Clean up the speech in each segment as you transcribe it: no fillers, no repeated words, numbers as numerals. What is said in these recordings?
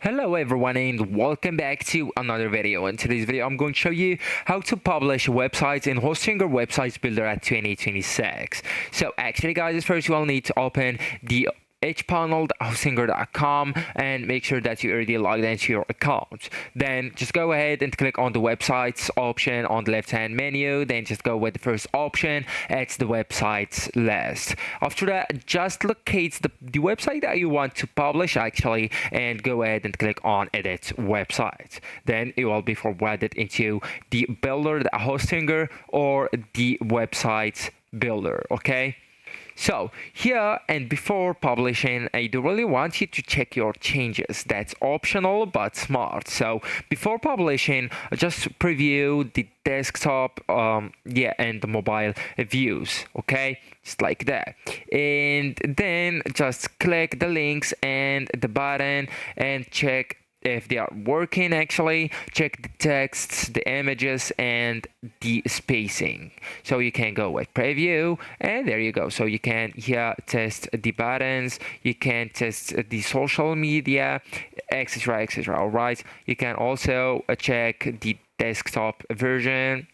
Hello everyone and welcome back to another video. In today's video I'm going to show you how to publish websites in Hostinger Websites Builder at 2026. So actually guys, first you will need to open the hpanel.hostinger.com and make sure that you already logged into your account. Then just go ahead and click on the websites option on the left hand menu. Then just go with the first option. It's the websites list. After that, just locate the website that you want to publish actually and go ahead and click on edit website. Then it will be forwarded into the builder, the Hostinger, or the website builder. Okay. So here and before publishing, I do really want you to check your changes. That's optional but smart. So before publishing, just preview the desktop and the mobile views, okay, just like that. And then just click the links and the button and check if they are working. Actually check the texts, the images, and the spacing. So you can go with preview and there you go. So you can here test the buttons, you can test the social media, etc. All right, you can also check the desktop version.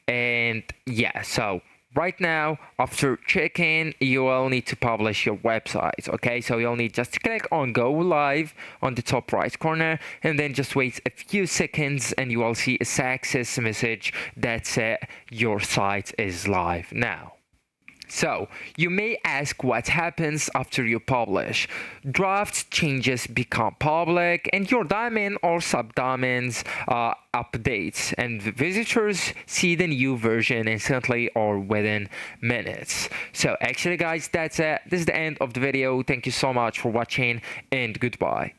And yeah, so right now, after checking, you will need to publish your website. Okay, so you'll need just to click on go live on the top right corner and then just wait a few seconds and you will see a success message that says your site is live now. So you may ask what happens after you publish. Draft changes become public and your domain or subdomains updates and visitors see the new version instantly or within minutes. So actually guys, that's it. This is the end of the video. Thank you so much for watching and goodbye.